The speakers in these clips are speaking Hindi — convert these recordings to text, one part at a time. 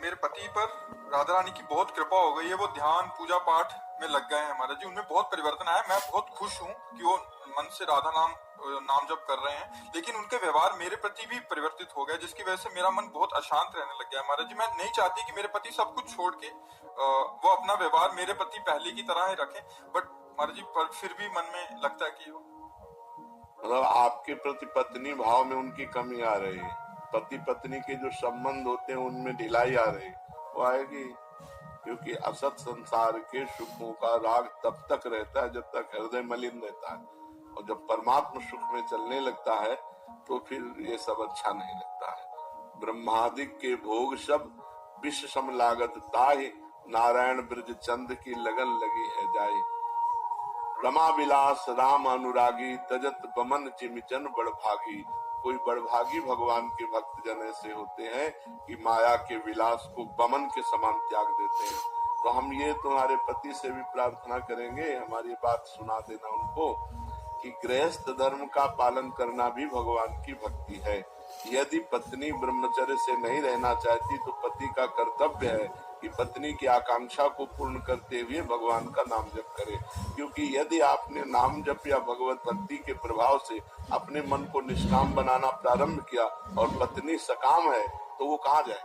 मेरे पति पर राधा रानी की बहुत कृपा हो गई है। वो ध्यान पूजा पाठ में लग गए हैं महाराज जी। उनमें बहुत परिवर्तन आया। मैं बहुत खुश हूँ कि वो मन से राधा नाम जप कर रहे हैं, लेकिन उनके व्यवहार मेरे प्रति भी परिवर्तित हो गया, जिसकी वजह से मेरा मन बहुत अशांत रहने लग गया है महाराज जी। मैं नहीं चाहती कि मेरे पति सब कुछ छोड़ के वो अपना व्यवहार मेरे प्रति पहले की तरह ही रखें, बट महाराज जी पर फिर भी मन में लगता है कि मतलब आपके प्रति पत्नी भाव में उनकी कमी आ रही है, पति पत्नी के जो संबंध होते हैं उनमें ढिलाई आ रही, वो आएगी। क्योंकि असत संसार के सुखों का राग तब तक रहता है जब तक हृदय मलिन रहता है, और जब परमात्मा सुख में चलने लगता है तो फिर ये सब अच्छा नहीं लगता है। ब्रह्मादिक के भोग सब विष सम लागत ताहि, नारायण ब्रज चंद की लगन लगी है जाए। रमा विलास राम अनुरागी, तजत बमन चिमिचन बड़भागी। कोई बड़भागी भगवान के भक्त जन ऐसे होते हैं कि माया के विलास को बमन के समान त्याग देते हैं। तो हम ये तुम्हारे पति से भी प्रार्थना करेंगे, हमारी बात सुना देना उनको कि गृहस्थ धर्म का पालन करना भी भगवान की भक्ति है। यदि पत्नी ब्रह्मचर्य से नहीं रहना चाहती तो पति का कर्तव्य है कि पत्नी की आकांक्षा को पूर्ण करते हुए भगवान का नाम जप करे। क्योंकि यदि आपने नाम जप या भगवत भक्ति के प्रभाव से अपने मन को निष्काम बनाना प्रारंभ किया और पत्नी सकाम है तो वो कहाँ जाए?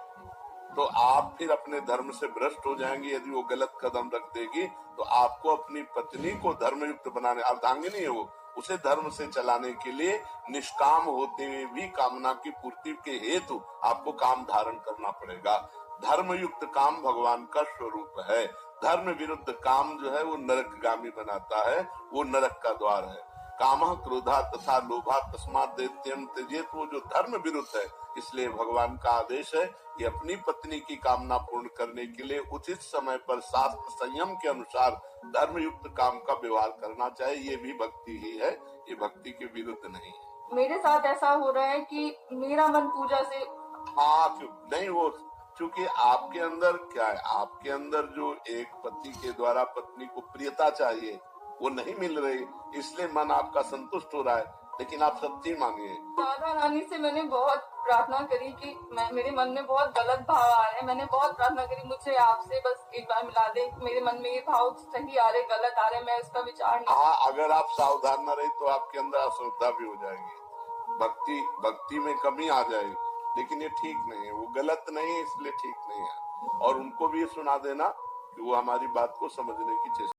तो आप फिर अपने धर्म से भ्रष्ट हो जाएंगे। यदि वो गलत कदम रख देगी तो आपको अपनी पत्नी को धर्मयुक्त बनाने, अर्धांगिनी है वो, उसे धर्म से चलाने के लिए निष्काम होते हुए भी कामना की पूर्ति के हेतु आपको काम धारण करना पड़ेगा। धर्मयुक्त काम भगवान का स्वरूप है। धर्म विरुद्ध काम जो है वो नरकगामी बनाता है, वो नरक का द्वार है। कामः क्रोधा तथा लोभा तस्मात् दैत्यम त्यजेत, वो जो धर्म विरुद्ध है। इसलिए भगवान का आदेश है कि अपनी पत्नी की कामना पूर्ण करने के लिए उचित समय पर शास्त्र संयम के अनुसार धर्मयुक्त काम का व्यवहार करना चाहिए। ये भी भक्ति ही है, ये भक्ति के विरुद्ध नहीं है। मेरे साथ ऐसा हो रहा है कि मेरा मन पूजा से क्यों नहीं, वो क्योंकि आपके अंदर क्या है, आपके अंदर जो एक पति के द्वारा पत्नी को प्रियता चाहिए वो नहीं मिल रही, इसलिए मन आपका संतुष्ट हो रहा है। लेकिन आप सच्ची मांगिए। राधा रानी से मैंने बहुत प्रार्थना करी कि मेरे मन में बहुत गलत भाव आ रहे हैं। मैंने बहुत प्रार्थना करी मुझे आपसे बस एक बार मिला दे, मेरे मन में ये भाव सही आ रहे गलत आ रहे, मैं इसका विचार नहीं। अगर आप सावधान न रहे तो आपके अंदर अश्रद्धा भी हो जाएगी, भक्ति में कमी आ जाएगी। लेकिन ये ठीक नहीं है, वो गलत नहीं है इसलिए ठीक नहीं है। और उनको भी सुना देना कि वो हमारी बात को समझने की चेष्टा